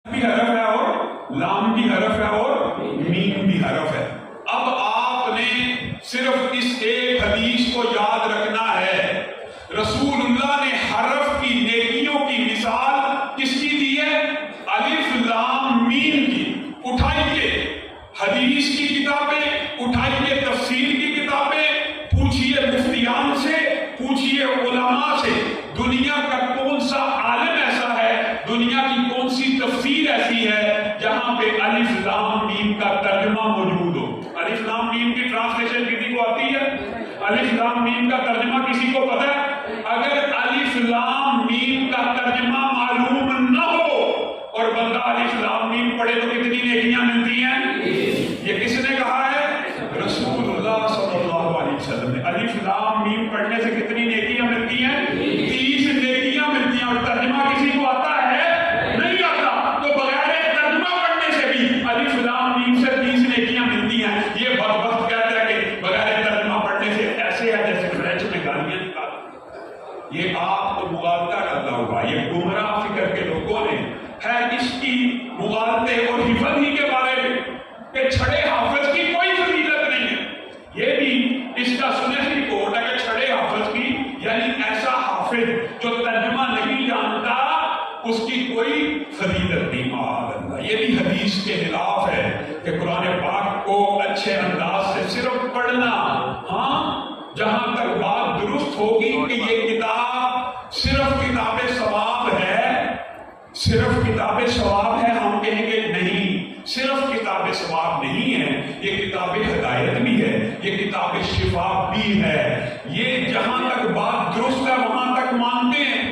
بھی حرف ہے اور لام بھی حرف ہے اور میم بھی حرف ہے. اب آپ نے صرف اس ایک حدیث کو یاد رکھنا ہے. رسول اللہ نے حرف کی نیکیوں کی مثال کس کی دی ہے؟ الف لام میم کی. اٹھائیے حدیث کی کتابیں، اٹھائیے تفسیر کی کتابیں، پوچھئے مفتیان سے، پوچھئے علماء سے، دنیا کا کون سا عالم ایسا ہے، دنیا کی کون سی تفسیر ایسی ہے جہاں پہ الف لام میم کا ترجمہ موجود ہو. الف لام میم کی ٹرانسلیشن کسی کو آتی ہے؟ الف لام میم کا ترجمہ کسی کو پتہ ہے؟ اگر الف لام میم کا ترجمہ معلوم نہ ہو اور بندہ الف لام میم پڑھے تو کتنی نیکیاں ملتی ہیں؟ یہ کس نے کہا ہے؟ رسول اللہ صلی اللہ علیہ وسلم نے. الف لام میم پڑھنے سے کتنی نیکیاں ملتی ہیں؟ 30 نیکیاں ملتی ہیں. اور ترجمہ کسی کو آتا ہے؟ نہیں آتا. تو بغیر ترجمہ پڑھنے سے بھی الف لام میم سے 30 نیکیاں ملتی ہیں. یہ بدبخت کہتا ہے کہ بغیر ترجمہ پڑھنے سے ایسے ہے جیسے فرینچ میں گالیاں نکالتے. یہ آپ کو مغالطہ کرتا ہوا، یہ گمراہ فکر کے لوگوں نے ہے اس کی مغالطے اور حفظ ہی کے بارے میں کہ چھڑے حافظ کی کوئی فضیلت نہیں ہے. یہ بھی اس کا سنہری کوڈ ہے کہ چھڑے حافظ کی یعنی ایسا حافظ جو ترجمہ نہیں جانتا اس کی کوئی فضیلت نہیں. معاذ اللہ. یہ بھی حدیث کے خلاف ہے کہ قرآن پاک کو اچھے انداز سے صرف پڑھنا. ہاں جہاں تک بات درست ہوگی کہ یہ کتاب صرف کتاب ثواب ہے، صرف کتاب ثواب ہے، ہم کہیں گے نہیں، صرف کتاب ثواب نہیں ہے، یہ کتاب ہدایت بھی ہے، یہ کتاب شفا بھی ہے. یہ جہاں تک بات درست ہے وہاں تک مانتے ہیں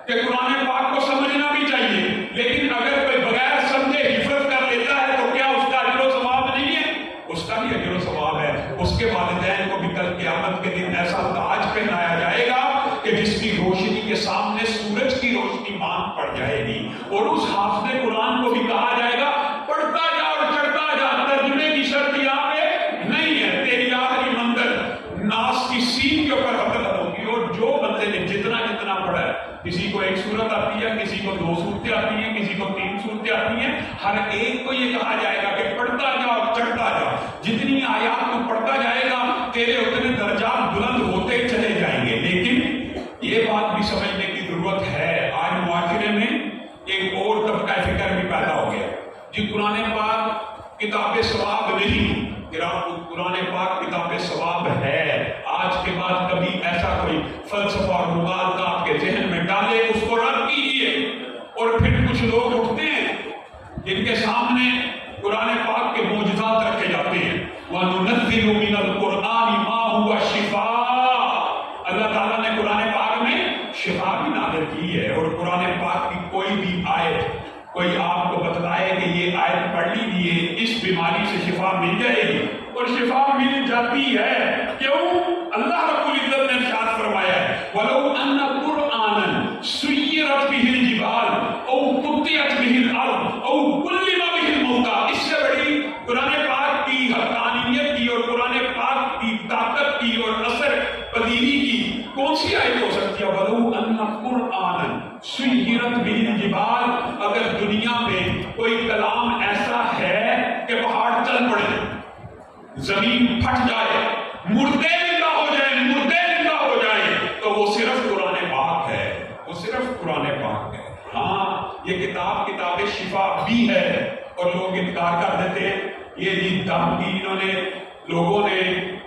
کہ قرآن پاک کو سمجھنا بھی چاہیے. لیکن اگر کوئی بغیر سمجھے حفظ کر لیتا ہے تو کیا اس کا اجر و ثواب نہیں ہے؟ اس کا بھی اجر و ثواب ہے. اس کے والدین کو بھی کل قیامت کے دن ایسا تاج پہنایا جائے گا کہ جس کی روشنی کے سامنے سورج کی روشنی مانگ پڑ جائے گی. اور اس حافظ قرآن کو بھی کہا جائے گا پڑھتا جا اور چڑھتا جا. ترجمے کی شرط یہاں پہ نہیں ہے. تیری آخری منزل ناس کی سین کے اوپر حقل ہوگی. اور جو بندے نے جتنا جتنا پڑھا ہے، کسی کو ایک صورت آتی ہے، کسی کو 2 صورتیں آتی ہیں، کسی کو 3 صورتیں آتی ہیں، ہر ایک کو یہ کہا جائے گا کہ پڑھتا جا اور چڑھتا جا. جتنی آیات کو پڑھتا جائے گا تیرے اتنے درجات بلند ہوتے چلے جائیں گے. لیکن یہ بات بھی سمجھنے کی ضرورت ہے. آج معاشرے میں ایک اور طبقہ فکر بھی پیدا ہو گیا جی قرآن پاک کتاب ثواب نہیں، قرآن پاک کتاب ثواب ہے. آج کے بعد کبھی ایسا کوئی فلسفہ اور مغالطہ آپ کے ذہن میں ڈالے اس کو رد کیجیے. اور پھر کچھ لوگ اٹھتے ہیں جن کے سامنے قرآن پاک کے معجزات رکھے جاتے ہیں. وَنُنَزِّلُ مِنَ الْقُرْآنِ مَا هُوَ شِفَاءٌ. اللہ تعالیٰ نے قرآن پاک میں شفا بھی نازل کی ہے. اور قرآن پاک کی کوئی بھی آیت کوئی آپ کو بتلائے کہ یہ آیت پڑھ لیجیے اس بیماری سے شفا مل جائے گی، اور شفا مل جاتی ہے. کیوں؟ اللہ رب العزت نے ارشاد فرمایا ہے وَلَوْ أَنَّ قُرْآنًا سُيِّرَتْ بِهِ الْجِبَالُ أَوْ قُطِّعَتْ بِهِ الْأَرْضُ أَوْ كُلِّمَ بِهِ الْمَوْتَىٰ. اس سے بڑی قرآن پاک کی حقانیت کی اور قرآن پاک کی طاقت کی اور اثر پذیری کی کون سی آیت ہو سکتی ہے؟ وَلَوْ أَنَّ قُرْآنًا سُيِّرَتْ بِهِ الْجِبَالُ. اگر دنیا میں کوئی کلام ایسا ہے کہ پہاڑ چل پڑے، زمین پھٹ جائے، مردے زندہ ہو جائیں، مردے زندہ ہو جائیں، تو وہ صرف قرآن پاک ہے، وہ صرف قرآن پاک ہے. ہاں یہ کتاب شفا بھی ہے. اور لوگ انکار کر دیتے ہیں یہ جی دم کی انہوں نے لوگوں نے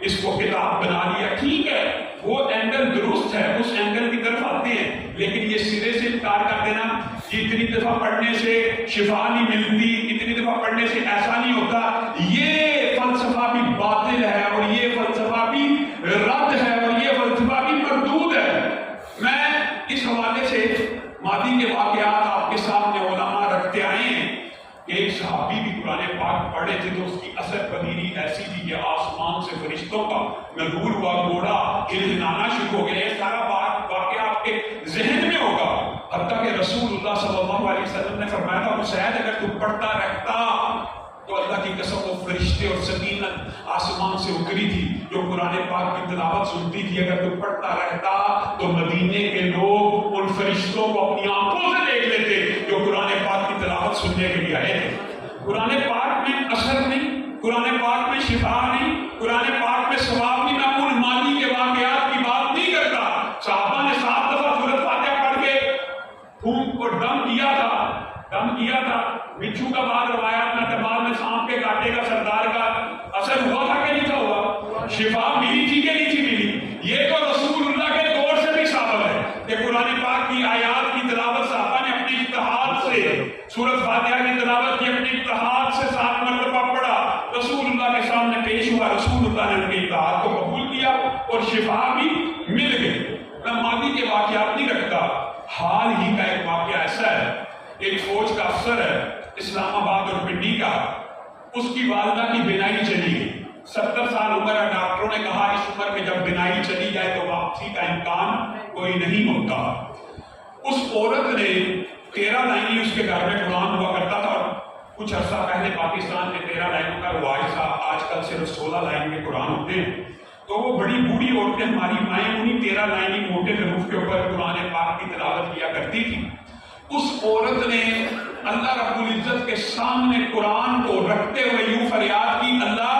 اس کو کتاب بنا لیا. ٹھیک ہے وہ اینگل درست ہے، اس اینگل کی طرف آتے ہیں. لیکن یہ سرے سے انکار کر دینا اتنی دفعہ پڑھنے سے شفا نہیں ملتی، اتنی دفعہ پڑھنے سے ایسا نہیں ہوتا، یہ فلسفہ بھی باطل ہے اور یہ فلسفہ بھی رد ہے اور یہ فلسفہ بھی مردود ہے. میں اس حوالے سے ماضی کے واقعات آپ کے سامنے علماء رکھتے آئے ہیں. ایک صحابی بھی قرآن پاک پڑھے تھے تو اس کی اثر پذیری ایسی تھی کہ آسمان سے فرشتوں کا نزول ہوا، گھوڑا ہلنا شروع ہو گیا. یہ سارا واقعہ آپ کے ذہن میں ہوگا. حتیٰ کہ رسول اللہ صلی اللہ علیہ وسلم نے فرمایا تھا حسین اگر تو پڑھتا رہتا تو اللہ کی قسم وہ فرشتے اور سکینت آسمان سے اتری تھی جو قرآن پاک کی تلاوت سنتی تھی. اگر تو پڑھتا رہتا تو مدینے کے لوگ ان فرشتوں کو اپنی آنکھوں سے دیکھ لیتے جو قرآن پاک کی تلاوت تلاوت سننے کے لیے آئے تھے. قرآن پاک میں اثر نہیں، قرآن پاک میں شفا نہیں، قرآن پاک میں ثواب نہیں. میں ان ماضی کے واقعات کی بات نہیں کرتا. صحابہ نے 7 دفعہ سورۃ فاتحہ پڑھ کے پھونک اور دم کیا تھا. بچھو کا بعد روایات میں دماغ میں سانپ کے کاٹے کا سردار کا اثر ہوا تھا کہ نہیں تھا ہوا؟ شفا ملی تھی کہ نہیں تھی ملی؟ یہ تو رسول اللہ کے دور سے بھی ثابت ہے کہ قرآن پاک کی آیات کی تلاوت صحابہ نے اپنے اجتہاد سے، سورۃ فاتحہ کی تلاوت کی اپنے اجتہاد سے 7 مرتبہ پڑھا، رسول اللہ کے سامنے پیش ہوا، رسول اللہ نے ان کے اجتہاد کو قبول کیا اور شفا بھی مل گئی. میں ماضی کے واقعات نہیں رکھتا. حال ہی کا ایک واقعہ ایسا ہے، ایک فوج کا افسر ہے اسلام آباد اور پنڈی کا، اس کی والدہ کی بینائی چلی گئی. 70 سال عمر ہے. ڈاکٹروں نے کہا اس عمر میں جب بینائی چلی جائے تو واپسی کا امکان کوئی نہیں ہوتا. اس عورت نے 13 لائنیں، اس کے گھر میں قرآن ہوا کرتا تھا، اور کچھ عرصہ پہلے پاکستان میں 13 لائنوں کا رواج تھا. آج کل صرف 16 لائن کے قرآن ہوتے ہیں. تو وہ بڑی بوڑھی عورتیں، ہماری مائیں، انہیں 13 لائنی موٹے حروف کے اوپر قرآن پاک کی تلاوت کیا کرتی تھی. اس عورت نے اللہ رب العزت کے سامنے قرآن کو رکھتے ہوئے یوں فریاد کی، اللہ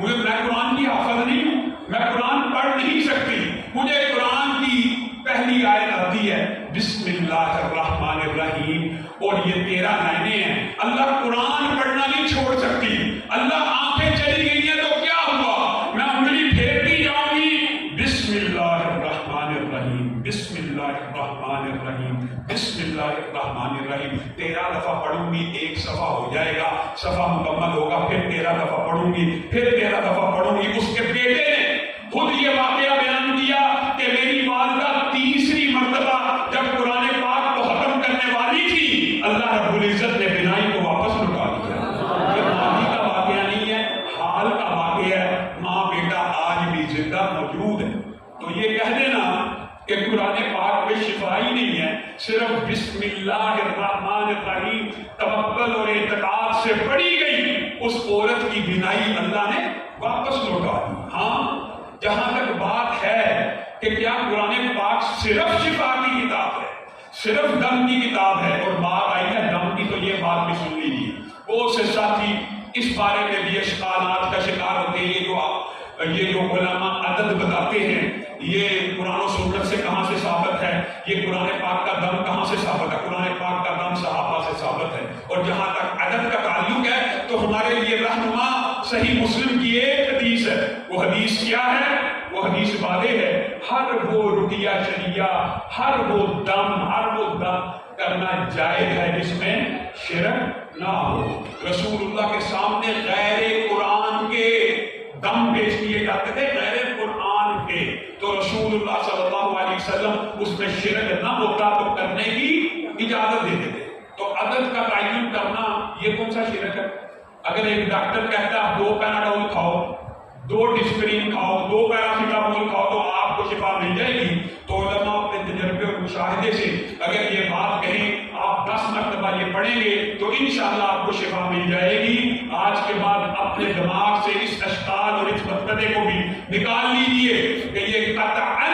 میں قرآن کی حافظ نہیں ہوں، میں قرآن پڑھ نہیں سکتی، مجھے قرآن کی پہلی آیت آتی ہے بسم اللہ الرحمن الرحیم، اور یہ 13 لائنیں ہیں. اللہ قرآن پڑھنا نہیں چھوڑ سکتی. اللہ آنکھیں چلی گئی ہیں تو کیا ہوا؟ میں انگلی پھیرتی جاؤں گی، بسم اللہ الرحمن الرحیم، بسم اللہ الرحمن الرحیم، بسم اللہ الرحمن الرحیم. 13 دفعہ پڑھوں گی، 1 صفحہ ہو جائے گا، صفحہ مکمل ہوگا. پھر 13 دفعہ پڑھوں گی، پھر 13 دفعہ پڑھوں گی. اس کے بیٹے نے خود یہ واقعہ بیان کیا کہ میری والدہ 3ری مرتبہ جب قرآن پاک کو ختم کرنے والی تھی، اللہ رب العزت نے بینائی کو واپس لوٹا دیا. یہ ماضی کا واقعہ نہیں ہے، حال کا واقعہ ہے. ماں بیٹا آج بھی زندہ موجود ہے. تو یہ کہہ دینا کہ قرآن پاک میں شفا ہی نہیں ہے، صرف بسم اللہ الرحمن الرحیم توکل اور اعتقاد سے پڑھی گئی، اس عورت کی بینائی اللہ نے واپس لوٹا دی. ہاں، جہاں تک بات ہے کہ کیا قرآن پاک صرف شفا کی کتاب ہے، صرف دم کی کتاب ہے، اور بات آئی ہے دم کی، تو یہ بات بھی سن لیجیے. بہت سے ساتھی اس بارے میں بھی اشکالات کا شکار ہوتے ہیں. یہ جو علماء عدد بتاتے ہیں، یہ قرآن و سنت سے کہاں سے ثابت ہے، یہ قرآن پاک کا دم کہاں سے ثابت ہے؟ قرآن پاک کا دم صحابہ سے ثابت ہے. اور جہاں تک عدد کا تعلق ہے تو ہمارے لیے رہنما صحیح مسلم کی ایک حدیث ہے. وہ حدیث کیا ہے؟ وہ حدیث واضح ہے، ہر وہ رقیہ شریعہ، ہر وہ دم کرنا جائز ہے جس میں شرک نہ ہو. رسول اللہ کے سامنے غیر قرآن کے دم پیش کیے جاتے تھے، غیر قرآن کے، تو رسول اللہ صلی اللہ علیہ وسلم اس میں شرک نہ ہوتا تو کرنے کی اجازت دیتے تھے. تو عدد کا تعین کرنا یہ کون سا شرک ہے؟ اگر ایک ڈاکٹر کہتا ہے 2 پیناڈول کھاؤ، 2 ڈسپرین کھاؤ، 2 پیراسیٹامول کھاؤ تو آپ کو شفا مل جائے گی، تو علماء اپنے تجربے اور مشاہدے سے اگر یہ بات کہیں، آپ 10 مرتبہ یہ پڑھیں گے تو انشاءاللہ آپ کو شفا مل جائے گی. آج کے بعد اپنے دماغ سے اس اشکال اور اس مطلبے کو بھی نکال لیجئے کہ یہ قطعاً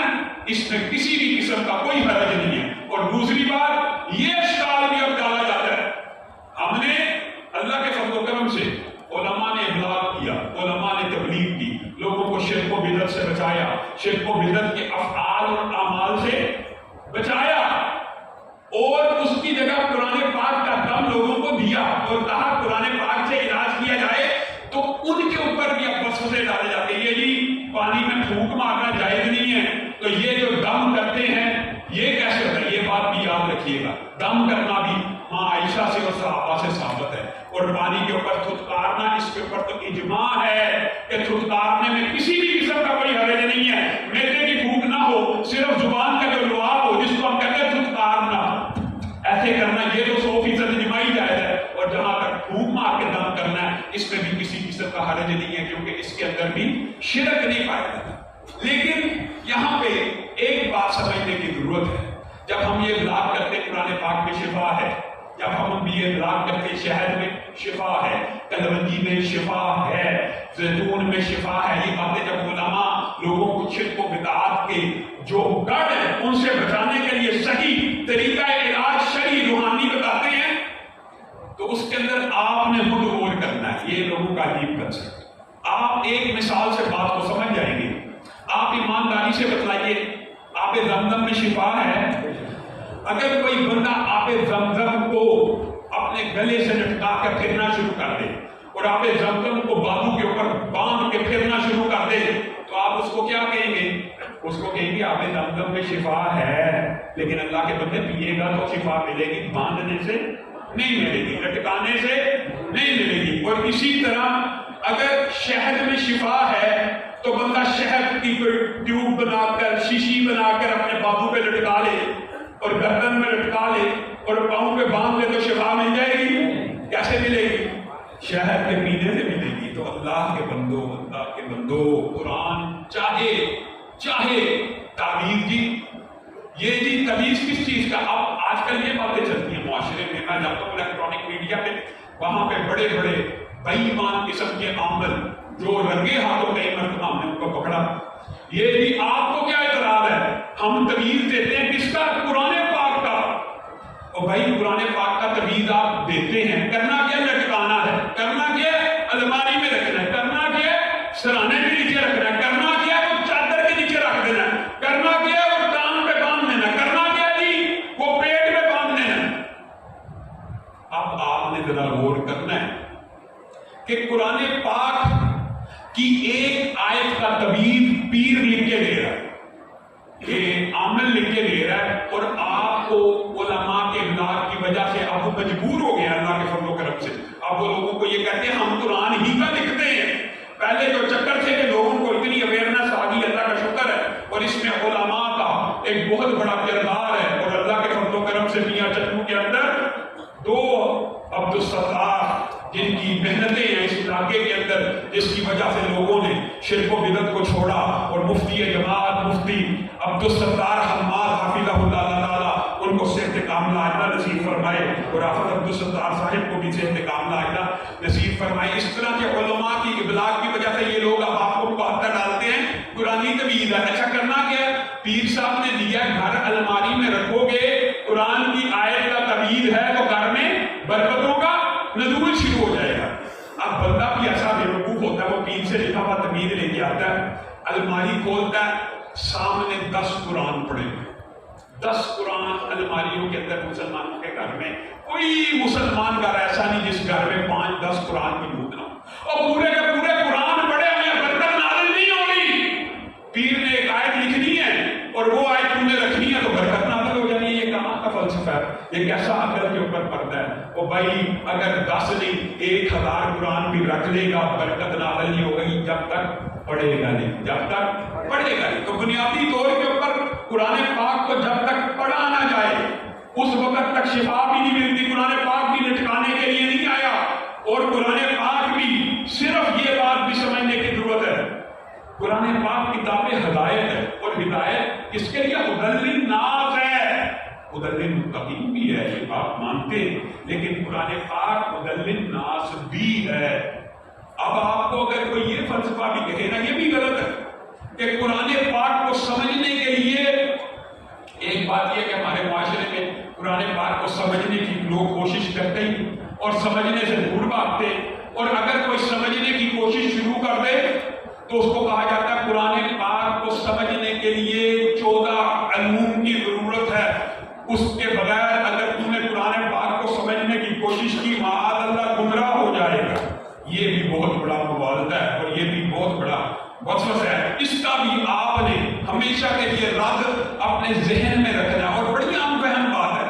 اس میں کسی بھی قسم کا کوئی حرج نہیں ہے. اور دوسری بات، یہ اشکال بھی اب ڈالا جاتا ہے. ہم نے اللہ کے فضل و کرم سے علماء نے ابلاغ کیا، علماء نے تبلیغ کی، لوگوں کو شرک و بدعت سے بچایا، شرک و بدعت کے افعال اور اعمال سے بچایا، اور اس کی جگہ قرآن پاک کا دم لوگوں کو دیا اور کہا قرآن پاک سے علاج کیا جائے. تو ان کے اوپر بھی اب وسوسے ڈالے جاتے ہیں، یہ جی پانی میں پھونک مارنا جائز نہیں ہے، تو یہ جو دم کرتے ہیں یہ کیسے ہوتا ہے؟ یہ بات بھی یاد رکھیے گا، دم کرنا بھی ماں عائشہ سے اور صحابہ سے ثابت ہے. اور پانی کے اوپر تھتکارنا، اس کے اوپر تو اجماع ہے کہ تھتکارنے میں کسی بھی قسم کا کوئی حرج نہیں ہے. میدے کی بھوک نہ ہو، صرف زبان کا جو لعاب ہو جس کو ہم کہتے ہیں تھتکارنا، ایسے کرنا یہ تو 100% اجماعی جائز ہے. اور جہاں تک پھونک مار کے دم کرنا ہے، اس میں بھی کسی قسم کا حرج نہیں ہے، کیونکہ اس کے اندر بھی شرک نہیں پایا جاتا. لیکن یہاں پہ ایک بات سمجھنے کی ضرورت ہے. جب ہم یہ ابلاغ کرتے قرآن پاک میں شفا ہے، جب ہم بھی یہ ابلاغ کرتے شہد میں شفا ہے، کلونجی میں شفا ہے، زیتون میں شفا ہے، یہ باتیں جب علماء لوگوں کو شرک و بدعات کے جو گڑھ ہیں ان سے بچانے کے لیے صحیح طریقہ علاج شرعی روحانی بتاتے ہیں، تو اس کے اندر آپ نے خود غور کرنا ہے. یہ لوگوں کا عجیب کنسپٹ. آپ ایک مثال سے بات کو سمجھ جائیں گے. آپ ایمانداری سے بتلائیے آب زمزم میں شفا ہے؟ اگر کوئی بندہ آب زمزم کو اپنے گلے سے لٹکا کر پھرنا شروع کر دے اور آب زمزم کو بازو کے اوپر باندھ کے پھرنا شروع کر دے تو آپ اس کو کیا کہیں گے؟ اس کو کہیں گے آب زمزم میں شفا ہے، لیکن اللہ کے بندے پیے گا تو شفا ملے گی، باندھنے سے نہیں ملے گی، لٹکانے سے نہیں ملے گی. اور اسی طرح اگر شہد میں شفا ہے تو بندہ شہد کی کوئی ٹیوب بنا کر شیشی بنا کر اپنے بازو پہ لٹکا لے اور گردن میں لٹکا لے اور پاؤں پہ باندھ لے تو شفا مل جائے گی. کیسے ملے گی؟ شہد کے پینے سے ملے گی. تو اللہ کے بندو قرآن چاہے تعویذ جی تعویذ کس چیز کا؟ اب آج کل یہ باتیں چلتی ہیں معاشرے میں. میں جاتا ہوں الیکٹرانک میڈیا پہ، وہاں پہ بڑے بڑے بے ایمان قسم کے عامل جو رنگے ہاتھوں کئی مرتبہ ہم نے ان کو پکڑا. یہ بھی آپ کو کیا اعتراض ہے؟ ہم تعویذ دیتے ہیں کس کا؟ قرآن پاک کا. اور بھائی قرآن پاک کا تعویذ آپ دیتے ہیں، کرنا کیا؟ لٹکانا ہے. کرنا کیا؟ الماری میں رکھنا ہے. کرنا کیا؟ سرانے کے نیچے رکھنا ہے. کرنا کیا؟ وہ چادر کے نیچے رکھ دینا ہے. کرنا کیا؟ وہ ٹانگ پہ باندھ دینا ہے. کرنا کیا جی؟ وہ پیٹ میں باندھ دینا ہے. اب آپ نے ذرا غور کرنا ہے کہ قرآن پاک کی ایک آیت کا تعویذ پیر لکھ کے دے رہا ہے، یہ عامل لکھ کے دے رہا ہے، اور آپ کو علماء کے ابلاغ کی وجہ سے اب مجبور ہو گیا اللہ کے فضل و کرم سے. اب وہ لوگوں کو یہ کہتے ہیں ہم قرآن ہی کا لکھتے ہیں. پہلے جو چکر تھے کہ لوگوں کو اتنی اویئرنیس آ گئی، اللہ کا شکر ہے، اور اس میں علماء کا ایک بہت بڑا کردار ہے. اور اللہ کے فضل و کرم سے میاں چچو کے اندر دو عبدالستار جن کی محنتیں ہیں اس علاقے کے اندر، جس کی وجہ سے لوگوں نے شرک و بدعت کو چھوڑا، اور مفتی جماعت مفتی عبدالستار حماد حافظہ اللہ تعالیٰ ان کو صحت کاملہ عاجلہ نصیب فرمائے، اور آفت عبدالستار صاحب کو بھی صحت کاملہ عاجلہ نصیب فرمائے. اس طرح کے علماء کی ابلاغ کی وجہ سے یہ لوگ اب آپ کو بہتر ڈالتے ہیں قرآنی تعویذ ہے. اچھا کرنا کیا ہے؟ پیر صاحب نے دیا گھر الماری میں رکھو گے، قرآن کی آیت کا تعویذ ہے تو گھر میں برکتوں کا نزول شروع ہو جائے گا. اب بندہ بھی ایسا بے وقوف ہوتا ہے، وہ پیر سے لکھا ہوا تعویذ لے کے آتا ہے، الماری کھولتا ہے، سامنے 10 قرآن پڑے ہوئے. 10 قرآن الماریوں کے اندر مسلمانوں کے گھر میں. کوئی مسلمان گھر ایسا نہیں جس گھر میں 5-10 قرآن کی نوٹ نہ ہو، اور پورے کے پورے قرآن پڑے ہوئے، برکت نازل نہیں ہو رہی. پیر نے ایک آیت لکھنی ہے اور وہ آیت تم نے رکھنی ہے تو برکت نازل ہو جانی ہے. یہ کہاں کا فلسفہ ہے؟ یہ کیسا عقل کے اوپر پڑتا ہے؟ اور بھائی اگر 10 نہیں 1000 قرآن بھی رکھ لے گا، برکت نازل نہیں ہوگی جب تک پڑھے گا نہیں، جب تک پڑھے گا نہیں. تو بنیادی طور کے اوپر قرآن پاک کو جب تک پڑھا نہ جائے اس وقت تک شفا بھی نہیں ملتی. قرآن پاک بھی لٹکانے کے لیے نہیں آیا، اور قرآن پاک بھی صرف یہ بات بھی سمجھنے کی ضرورت ہے، قرآن پاک کتاب ہدایت ہے، اور ہدایت کس کے لیے؟ ہدی للناس ہے، ہدی للمتقین بھی ہے، یہ بات مانتے ہیں، لیکن قرآن پاک ہدی للناس بھی ہے. اب آپ کو اگر کوئی یہ فلسفہ بھی کہے نا، یہ بھی غلط ہے کہ قرآن پاک کو سمجھنے کے لیے ایک بات یہ کہ ہمارے معاشرے میں قرآن پاک کو سمجھنے کی لوگ کوشش کرتے ہیں اور سمجھنے سے دور بھاگتے ہیں، اور اگر کوئی سمجھنے کی کوشش شروع کر دے تو اس کو کہا جاتا ہے قرآن پاک کو سمجھنے کے لیے 14 علوم کی ضرورت ہے. اس کے بغیر اگر تم نے قرآن پاک کو سمجھنے کی کوشش کی معاذ اللہ گمراہ ہو جائے گا. یہ بھی بہت بڑا مبالغہ ہے اور یہ بھی بہت بڑا وسوسہ ہے. اس کا بھی آپ نے ہمیشہ کے لیے رد اپنے ذہن میں رکھنا ہے. اور بڑی عام فہم بات ہے،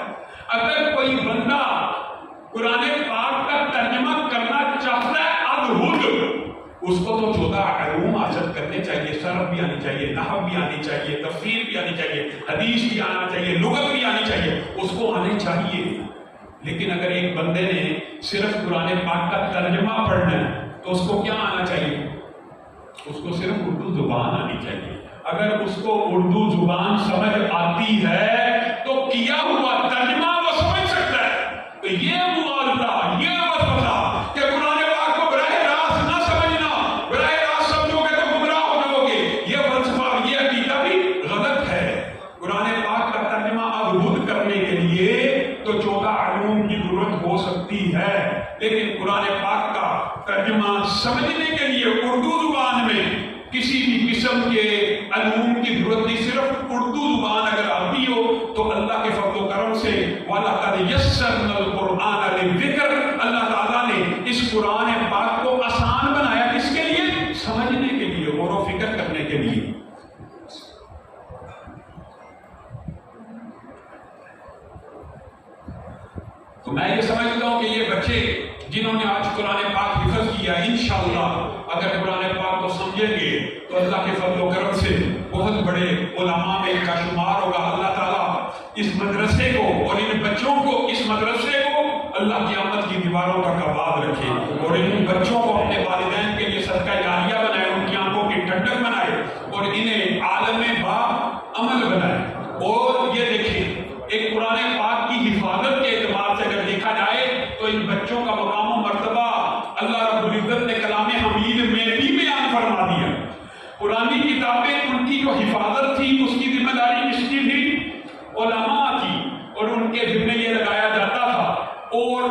اگر کوئی بندہ قرآن پاک کا ترجمہ کرنا چاہتا ہے ادھر، اس کو تو 14 علوم حاصل کرنے چاہیے، صرف بھی آنی چاہیے، نحو بھی آنی چاہیے، تفسیر بھی آنی چاہیے، حدیث بھی آنا چاہیے، لغت بھی آنی چاہیے، اس کو آنے چاہیے. لیکن اگر ایک بندے نے صرف قرآن پاک کا ترجمہ پڑھنا ہے تو اس کو کیا آنا چاہیے؟ اس کو صرف اردو زبان آنی چاہیے. اگر اس کو اردو زبان سمجھ آتی ہے تو کیا ہوا ترجمہ وہ سمجھ سکتا ہے. تو یہ معالجہ، یہ وسوسہ کہ قرآن پاک کو براہ راست نہ سمجھنا، براہ راست سمجھو گے تو گمراہ ہو جاؤ گے، یہ فلسفہ، یہ عقیدہ بھی غلط ہے. قرآن پاک کا ترجمہ اب کرنے کے لیے تو 14 علوم کی ضرورت ہو سکتی ہے. لیکن قرآن پاک کا ترجمہ سمجھنے کے لیے اردو زبان میں کسی بھی قسم کے علوم کی ضرورت نہیں، صرف اردو زبان اگر آتی ہو تو اللہ کے فضل و کرم سے وَلَقَدْ يَسَّرْنَا الْقُرْآنَ لِلذِّكْرِ، اللہ تعالیٰ نے اس قرآن پاک کو آسان بنایا، کس کے لیے؟ سمجھنے کے لیے، غور و فکر کرنے کے لیے۔ تو میں یہ سمجھتا ہوں کہ یہ بچے جنہوں نے آج قرآن پاک حفظ کیا، انشاءاللہ اگر قرآن پاک کو سمجھیں گے تو اللہ کے فضل و کرم سے بہت بڑے علماء میں ان کا شمار ہوگا۔ اللہ تعالیٰ اس مدرسے کو اور ان بچوں کو، اس مدرسے کو اللہ کی قیامت کی دیواروں کا کباب رکھے اور ان بچوں کو اپنے والدین کے لیے صدقہ جاریہ بنائے، ان کی آنکھوں کی ٹھنڈک بنائے اور انہیں عالم با عمل بنائے۔ اور یہ دیکھیں، ایک قرآن پاک کی حفاظت کے اعتبار سے اگر دیکھا جائے تو ان بچوں کا مقام و مرتبہ اللہ رب العزت نے کلام حمید میں بھی بیان فرما دیا۔ قرآنی کتابیں، ان کی جو حفاظت تھی اس کی ذمہ داری کس کی تھی؟ علماء کی، اور ان کے ذمہ یہ لگایا جاتا تھا، اور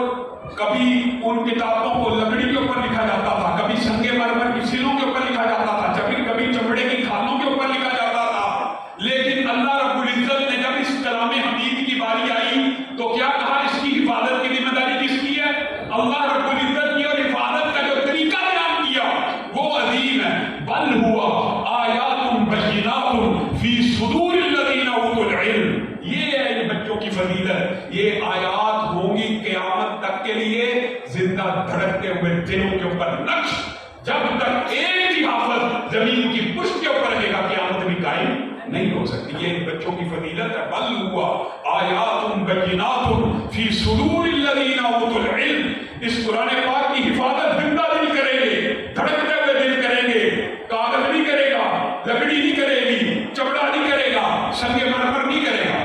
کبھی ان کتابوں کو لکڑی کے اوپر لکھا جاتا تھا، کبھی سنگ مرمر کی سلوں کے اوپر لکھا جاتا تھا، کبھی چمڑے کی کھالوں کے اوپر لکھا جاتا تھا۔ لیکن اللہ رب العزت نے جب اس کلام حمید کی باری آئی تو کیا کہا؟ اس کی حفاظت کی ذمہ داری کس کی ہے؟ اللہ رب العزت کی، اور حفاظت کا جو طریقہ بیان کیا وہ عظیم ہے۔ بل ہوا آیات بینات فی صدور الذین اوتوا العلم، یہ ہے ان بچوں کی فضیلت، یہ آیات ہوں گی قیامت تک کے لیے زندہ دھڑکتے ہوئے دلوں کے اوپر نقش، جب تک ایک ہی حافظ زمین کی پشت کے اوپر رہے گا قیامت بھی قائم نہیں ہو سکتی۔ یہ بچوں کی فضیلت ہے۔ بل ہوا آیات بینات فی صدور الذین اوتوا العلم، اس قرآن پاک کی حفاظت زندہ دل کریں گے، دھڑکتے ہوئے دل کریں گے، کاغذ نہیں کرے گا، لکڑی نہیں کرے گی، چمڑا نہیں کرے گا، سنگ مرمر نہیں کرے گا۔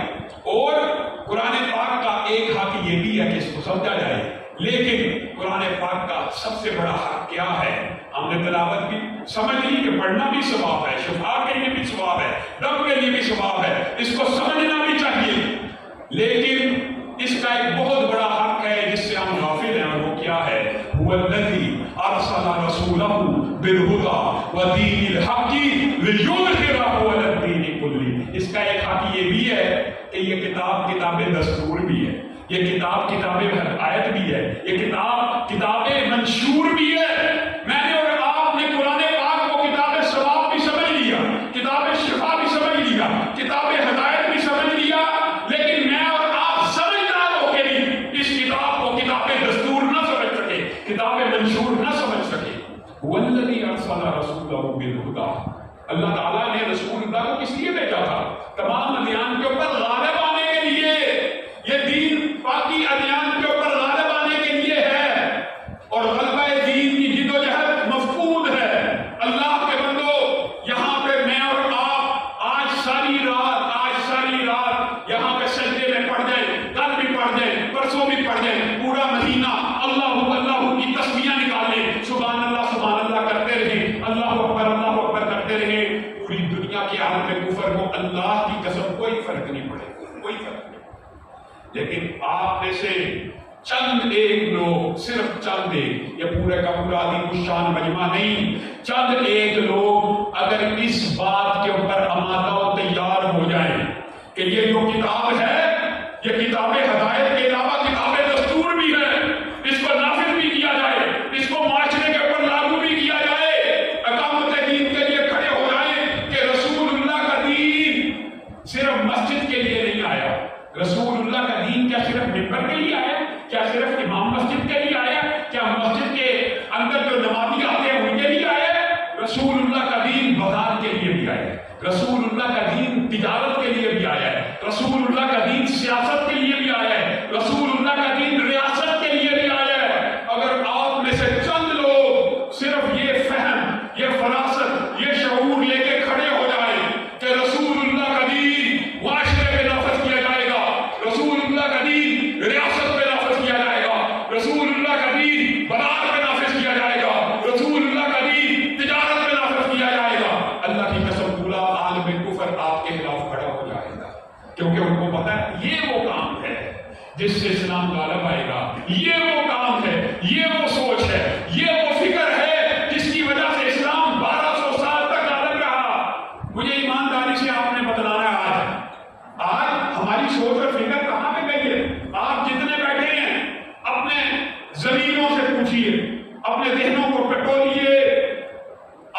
اور قرآن پاک کا ایک حق یہ بھی ہے کہ اس کو سمجھا جائے، لیکن قرآن پاک کا سب سے بڑا حق کیا ہے؟ ہم نے تلاوت بھی سمجھ لی کہ پڑھنا بھی ثواب ہے، شفا کے لیے بھی ثواب ہے، رب کے لیے بھی ثواب ہے، اس کو سمجھنا بھی چاہیے، لیکن اس کا ایک بہت بڑا حق ہے جس سے ہم غافل ہیں، اور وہ کیا ہے؟ هو الذی ارسل رسولہ بالہدی ودین الحق لیظہرہ علی الدین کلہ۔ اس کا ایک حق یہ بھی ہے کہ یہ کتاب دستور بھی ہے، یہ کتاب ہدایت بھی ہے، یہ کتاب منشور بھی ہے۔ میں نے اور آپ نے قرآن پاک کو کتاب ثواب بھی سمجھ لیا، کتاب شفا بھی سمجھ لیا، کتاب ہدایت بھی سمجھ لیا، لیکن میں اور آپ سمجھدار ہو کے بھی اس کتاب کو کتاب دستور نہ سمجھ سکے، کتاب منشور نہ سمجھ سکے۔ والذی ارسل رسولہ بالہدی، اللہ تعالیٰ نے رسول اللہ کو کس لیے بھیجا تھا؟ تمام ادیان کے اوپر غالب آنے کے لیے، یہ دین باقی ادیان کے اوپر غالب آنے کے لیے ہے، اور غلبہ دین کی جدوجہد مفقود ہے۔ اللہ کے بندو، یہاں پہ میں اور آپ آج ساری رات یہاں پہ سجدے میں پڑھ جائیں، کل بھی پڑھ جائیں، پرسوں بھی پڑھ جائیں، پورا مہینہ اللہ کی تسبیحاں نکالیں، سبحان اللہ کرتے رہیں، اللہ اکبر کرتے رہیں، پوری دنیا کی عالم کفر کو اللہ کی قسم کوئی فرق نہیں پڑے، کوئی فرق نہیں۔ لیکن آپ میں سے چند ایک لوگ، صرف چند ایک، یہ پورے کا پورا عظیم الشان مجمع نہیں، چند ایک لوگ اگر اس بات کے اوپر آمادہ و تیار ہو جائیں کہ یہ جو کتاب ہے یہ کتاب ہدایت کے علاوہ کتاب دستور بھی ہے، اس کو نافذ بھی کیا جائے، اس کو معاشرے کے اوپر لاگو بھی کیا جائے، اقامت دین کے لیے کھڑے ہو جائیں کہ رسول اللہ کا دین صرف مسجد کے لیے نہیں آیا، رسول اللہ کا دین کیا صرف ممبر کے لیے آیا؟ کیا صرف امام مسجد کے لیے آیا؟ کیا مسجد کے اندر جو نمازی آتے ہیں ان کے لیے آیا؟ رسول اللہ کا دین بازار کے لیے بھی آیا ہے، رسول اللہ کا دین تجارت کے لیے بھی آیا ہے، رسول اللہ کا دین سیاست کے لیے بھی آیا ہے، رسول اللہ کا دین ریاست کے لیے بھی آیا ہے۔ اگر آپ میں سے چند لوگ صرف یہ فہم، یہ فراست، یہ شعور لے کے کھڑے ہو جائیں کہ رسول اللہ کا دین معاشرے میں نافذ کیا جائے گا، رسول اللہ کا دین ریاست میں نافذ کیا جائے گا، رسول اللہ کا دین بازار میں نافذ کیا جائے گا، رسول اللہ کا دین تجارت میں نافذ کیا جائے گا، اللہ کی قسم پورا عالم کفر آپ کے خلاف کھڑا ہو جائے گا، کیونکہ ان کو پتا ہے یہ وہ کام ہے جس سے اسلام غالب آئے گا، یہ وہ کام ہے، یہ وہ پوچھیے، اپنے ذہنوں کو ٹٹولیے.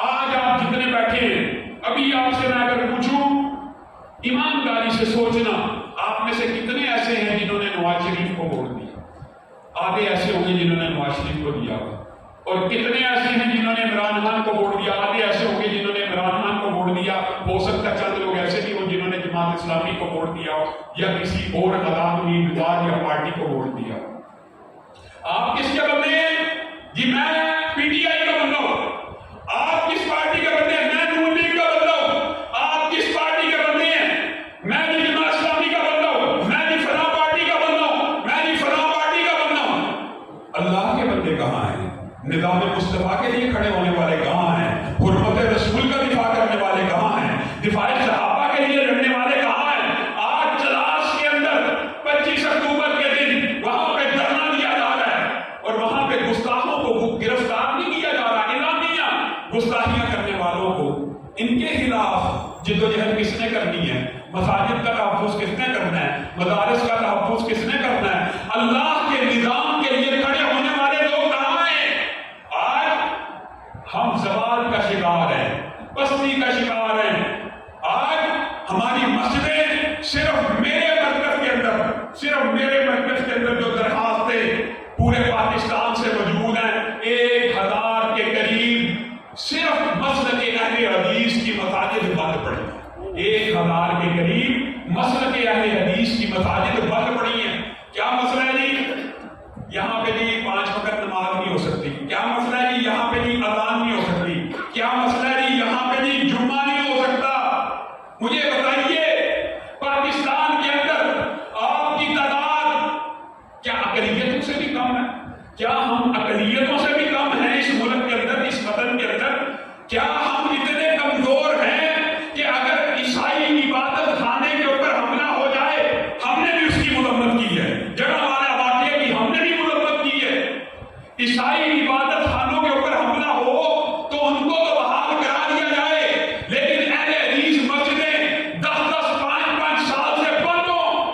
آج آپ جتنے بیٹھے ہیں، ابھی آپ سے میں اگر پوچھوں ایمانداری سے سوچنا، آپ میں سے کتنے ایسے ہیں جنہوں نے نواز شریف کو ووٹ دیا؟ آدھے ایسے ہوں گے جنہوں نے نواز شریف کو دیا. اور کتنے ایسے ہیں جنہوں نے عمران خان کو ووٹ دیا؟ آدھے ایسے ہوں گے جنہوں نے عمران خان کو ووٹ دیا. ہو سکتا ہے چند لوگ ایسے بھی ہوں جنہوں نے جماعت اسلامی کو ووٹ دیا ہو یا کسی اور عوامی اقدار یا پارٹی کو ووٹ دیا. آپ کس کے بندے ہیں؟ جی میں پی ٹی آئی کا بندہ ہوں. آپ کس پارٹی کے بندے ہیں؟ میں نون لیگ کا بندہ ہوں. آپ کس پارٹی کے بندے ہیں؟ میں بھی جماعت اسلامی کا بندہ ہوں. میں بھی فلاں پارٹی کا بندہ ہوں. میں بھی فلاں پارٹی کا بندہ ہوں. اللہ کے بندے کہاں ہیں؟ نظام مصطفیٰ کے لیے کھڑے ہونے والے کہاں ہیں؟ حرمت رسول کا دفاع کرنے والے کہاں ہیں؟ دفاع صحابہ کے لیے لڑنے والے کہاں ہیں؟ آج چلاس کے اندر 25 اکتوبر کے دن وہاں پہ دھرنا دیا جا رہا ہے اور وہاں پہ گستاخوں کو گرفتار نہیں کیا جا رہا. اعلامیہ گستاخیاں کرنے والوں کو ان کے خلاف جدوجہد کس نے کرنی ہے؟ مساجد کا تحفظ کس نے کرنا ہے؟ مدارس کا تحفظ کس نے کرنا ہے؟ اللہ کے نظام کے لیے کھڑے ہونے والے لوگ کہاں ہیں؟ آج ہم زوال کا شکار ہیں، پستی کا شکار ہیں. آج ہماری مسجدیں صرف میرے مرکز کے اندر جو درخواستیں پورے پاکستان سے موجود ہیں 1000 کے قریب صرف مسلک اہل حدیث کی مساجد بند پڑی ہیں. 1000 کے قریب مسلک اہل حدیث کی مساجد بند پڑی ہیں. کیا مسئلہ ہے جی؟ یہاں پہ جی 5 وقت نماز نہیں ہو سکتی. کیا مسئلہ ہے جی؟ یہاں پہ جی اذان نہیں ہو سکتی. کیا مسئلہ ہے جی؟ یہاں پہ جی جمعہ نہیں ہو سکتا. مجھے بتائیے پاکستان کے اندر آپ کی تعداد کیا اقلیتوں سے بھی کم ہے؟ کیا ہم اقلیتوں سے بھی کم ہیں اس ملک کے اندر، اس وطن کے اندر؟ کیا ہم اتنے کمزور ہیں کہ اگر عیسائی عبادت خانے کے اوپر حملہ ہو جائے ہم نے بھی اس کی مذمت کی ہے؟ جگہ والا واقعہ کی ہم نے بھی مذمت کی ہے. عیسائی عبادت خانوں کے اوپر حملہ ہو تو ان کو تو بحال کرا دیا جائے، لیکن اہل حدیث مسجدیں 10-10 5-5 سال سے بند ہوں،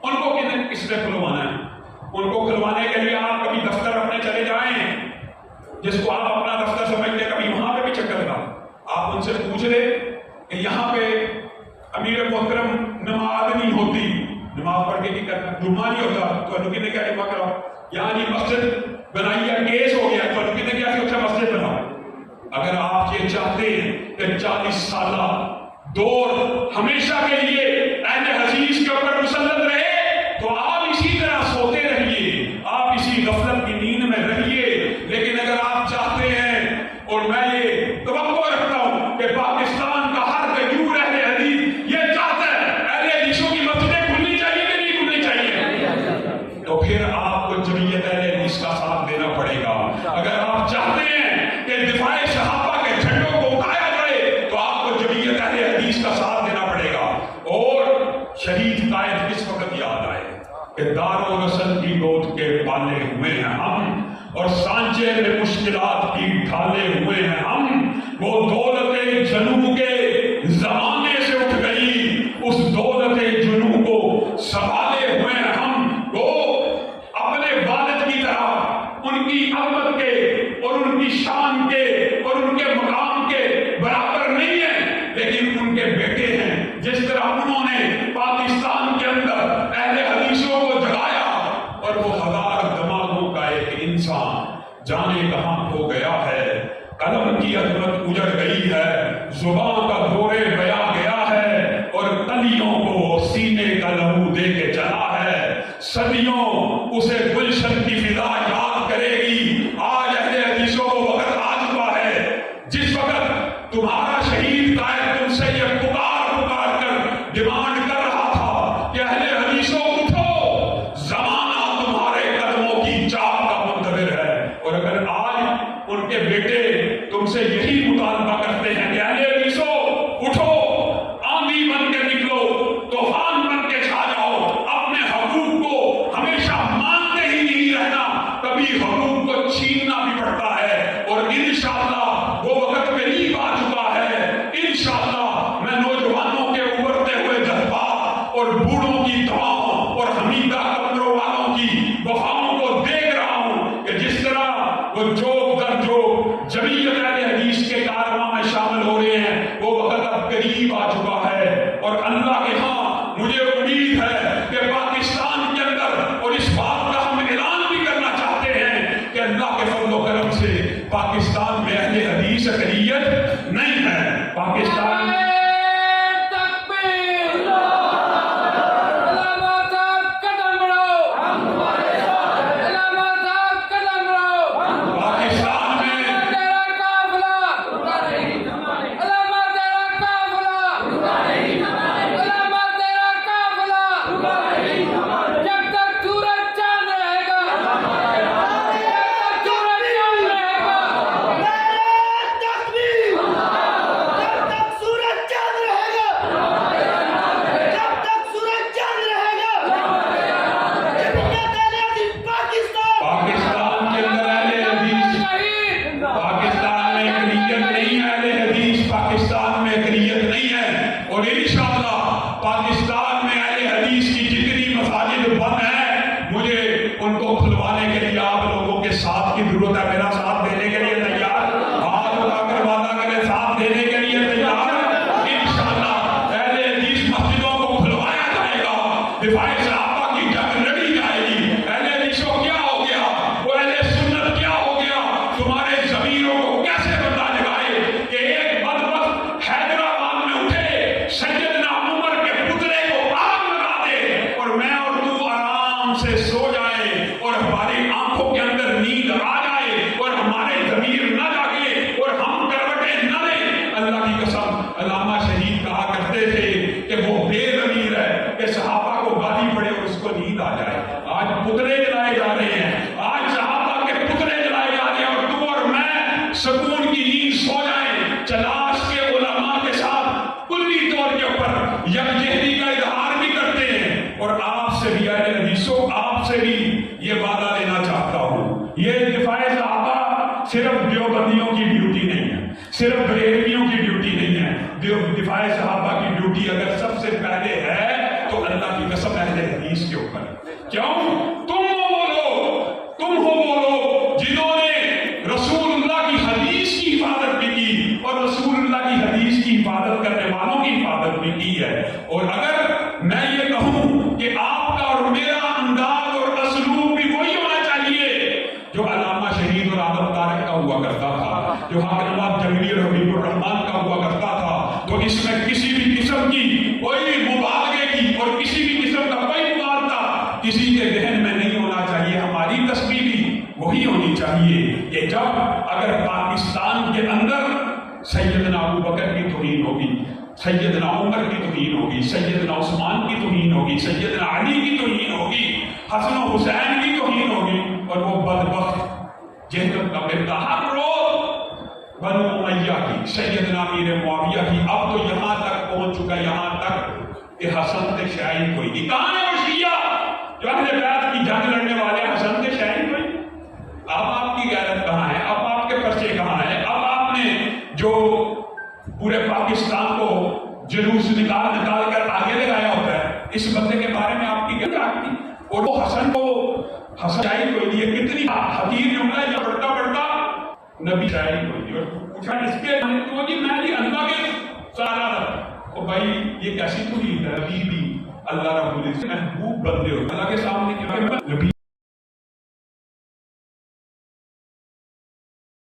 ان کو کس نے کھلوانا ہے؟ ان کو کھلوانے کے لیے آپ کبھی دفتر اپنے چلے جائیں، جس کو آپ اپنا دفتر سمجھتے کبھی وہاں پہ بھی چکر لگا. آپ ان سے پوچھ لیں کہ یہاں پہ امیر محترم نماز نہیں ہوتی، نماز پڑھ کے کرنا، جمعہ نہیں ہوتا تو کہنے کیا جمعہ کراؤ؟ یہاں جی مسجد بنائی ہے، کیس ہو گیا تو کہنے کیا کہ مسجد بناؤ. اگر آپ یہ چاہتے ہیں کہ 40 سالہ دور ہمیشہ کے لیے اہل حدیث کے اوپر مسلط رہے تو آپ اسی طرح سوتے رہیے، آپ اسی غفلت کی نیند میں رہیے. لیکن اگر آپ چاہتے ہیں، اور میں یہ توقع رکھتا ہوں کہ پاکستان کا ہر غیور اہل حدیث یہ چاہتا ہے اہل حدیثوں کی مسجدیں کھلنی چاہیے کہ نہیں کھلنی چاہیے، تو پھر آپ کو جمعیت اہل حدیث کا ساتھ دینا پڑے گا. اگر آپ چاہتے ہیں کہ دفاع صحابہ کے جھنڈوں کو اٹھایا جائے تو آپ کو جمعیت اہل حدیث کا ساتھ دینا پڑے گا. اور شہید قائد کس وقت یاد آئے کہ دارالرسل کی گود کے پالے ہوئے ہیں ہم، اور سانچے میں مشکلات کی ڈھالے ہوئے ہیں ہم. وہ دولت جنوب کے زمانے سے اٹھ گئی، اس دولت جنوب کو سنبھالے ہوئے ہیں ہم. وہ اپنے والد کی طرح ان کی عظمت کے اور ان کی شان کے اور ان کے مقام کے برابر نہیں ہیں، لیکن ان کے بیٹے ہیں. جس طرح انہوں نے پاکستان کے اندر اہل حدیثوں کو جگایا اور وہ 1000 دماغوں کا ایک انسان جانے کہاں کھو گیا ہے. قلم کی عظمت اجڑ گئی ہے، زبان کا دورے بیا گیا ہے، اور کلیوں کو سینے کا لہو دے کے چلا ہے. صدیوں اسے گلشن کی فضا یاد کرے گی. آج اہل حدیثوں کو وقت آ چکا ہے جس وقت تمہارا شہید قائد تم سے یہ پکار کر ڈیمانڈ کر رہا تھا کہ اہل حدیثوں اٹھو، زمانہ تمہارے قدموں کی چاک کا منتظر ہے. اور اگر آج ان کے بیٹے تم سے یہی مطالبہ کرتے ہیں کہ اہل حدیثوں اٹھو، آندھی بن کے نکلو، طوفان بن کے چھا جاؤ، اپنے حقوق کو ہمیشہ مانتے ہی نہیں رہنا، کبھی حقوق کو چھیننا بھی پڑتا ہے. اور انشاءاللہ وہ وقت قریب آ چکا ہے. انشاءاللہ میں نوجوانوں کے ابھرتے ہوئے جذبات اور بوڑھوں کی دعاؤں اور حمیدہ قبروں والوں کی وفاؤں کو دیکھ رہا ہوں کہ جس طرح وہ جو جمعیت اہل حدیث کے کارواں میں شامل ہو رہے ہیں، وہ وقت اب قریب آ چکا ہے، اور اللہ کے ہاں مجھے امید ہے کہ پاکستان کے اندر، اور اس بات کا ہم اعلان بھی کرنا چاہتے ہیں کہ اللہ کے فضل و کرم سے پاکستان میں اہل حدیث اقلیت نہیں ہے۔ پاکستان پاکستان میں اہل حدیث کی جتنی مساجد بند ہیں، مجھے ان کو کھلوانے کے لیے آپ لوگوں کے ساتھ کی ضرورت ہے۔ میرا ساتھ دینے کے لیے تیار؟ ہاتھ اٹھا کر وعدہ کرے ساتھ دینے کے لیے تیار؟ انشاءاللہ اہل حدیث مسجدوں کو کھلوایا جائے گا، دفاع صحابہ کی جنگ لڑی جائے گی۔ اہل حدیث کو کیا ہو گیا؟ وہ اہل سنت کیا ہو گیا؟ تمہارے ضمیروں کو کیسے بتا جگائے کہ ایک بدبخت حیدرآباد میں اٹھے، سیدنا عمر کے پتلے کو آگ لگا دے، اور میں اور تو آرام سے سو جائیں، اور ہماری آنکھوں کے اندر نیند آ جائے، اور ہمارے ضمیر نہ جاگے، اور ہم کروٹیں نہ لیں۔ اللہ کی قسم، علامہ شہید کہا کرتے تھے کہ وہ بے ضمیر ہے کہ صحابہ کو گالی پڑے اور اس کو نیند آ جائے۔ آج پتلے جلائے جا رہے ہیں، آج صحابہ کے پتلے جلائے جا رہے ہیں، اور تو اور میں سکون کی نیند سو جائیں۔ چلاش کے علماء کے ساتھ کلی طور کے اوپر یکجہتی کا اظہار بھی کرتے ہیں، اور آپ سے بھی اہل حدیثوں، آپ سے بھی یہ وعدہ لینا چاہتا ہوں، یہ دفاع صحابہ صرف دیوبندیوں کی ڈیوٹی نہیں ہے، صرف بریلویوں کی ڈیوٹی نہیں ہے۔ دفاع صحابہ کی ڈیوٹی اگر سب سے پہلے ہے تو اللہ کی قسم اہل حدیث کے اوپر ہے۔ کیوں؟ تم ہو وہ لوگ جنہوں نے رسول اللہ کی حدیث کی حفاظت بھی کی، اور رسول اللہ کی حدیث کی حفاظت کرنے والوں کی حفاظت بھی کی ہے۔ اور اگر میں یہ کہوں کہ آپ کا اور میرا انداز اور اسلوب بھی وہی ہونا چاہیے جو علامہ شہید اور احمد طارق کا ہوا کرتا تھا، جو حاکم نواز جنگلی اور حبیب الرحمان کا ہوا کرتا تھا، تو اس میں کسی بھی قسم کی کوئی مبالغے کی اور کسی بھی قسم کا کوئی مبالغہ کسی کے ذہن میں نہیں ہونا چاہیے۔ ہماری تصویر بھی وہی ہونی چاہیے کہ جب اگر پاکستان کے اندر سیدنا ابو بکر کی توہین ہوگی، سیدنا عمر کی توہین ہوگی، سیدنا عثمان کی توہین ہوگی، سیدنا علی کی توہین ہوگی، حسن و حسین کی توہین ہوگی، اور وہ بدبخت جہنم کا بیٹا ہر روز بنو امیہ کی، سیدنا امیر معاویہ کی، اب تو یہاں تک پہنچ چکا، یہاں تک کہ حسن تے شاہین کوئی نہیں۔ کہاں ہے وہ شیعہ جو اہل بیت کی جنگ لڑنے والے حسن تے شاہین کوئی؟ اب آپ کی غیرت کہاں ہے؟ اب آپ کے پرچے کہاں ہیں؟ اب آپ نے جو پورے پاکستان کو جلوس نکال کر آگے لگایا ہوتا ہے، اس بندے کے بارے میں آپ کی کیا رائے تھی؟ اور وہ حسن کو حسن شاہین کوئی نہیں، کتنی حقیر جملہ ہے، یہ بڑھتا نبی شاہین کوئی نہیں۔ اور پوچھا اس کے تو جی میں جی اللہ کے سارا رہا، اور بھائی یہ کیسی توہین ہے؟ نبی بھی اللہ رب العزت محبوب بندے ہو اللہ کے سامنے،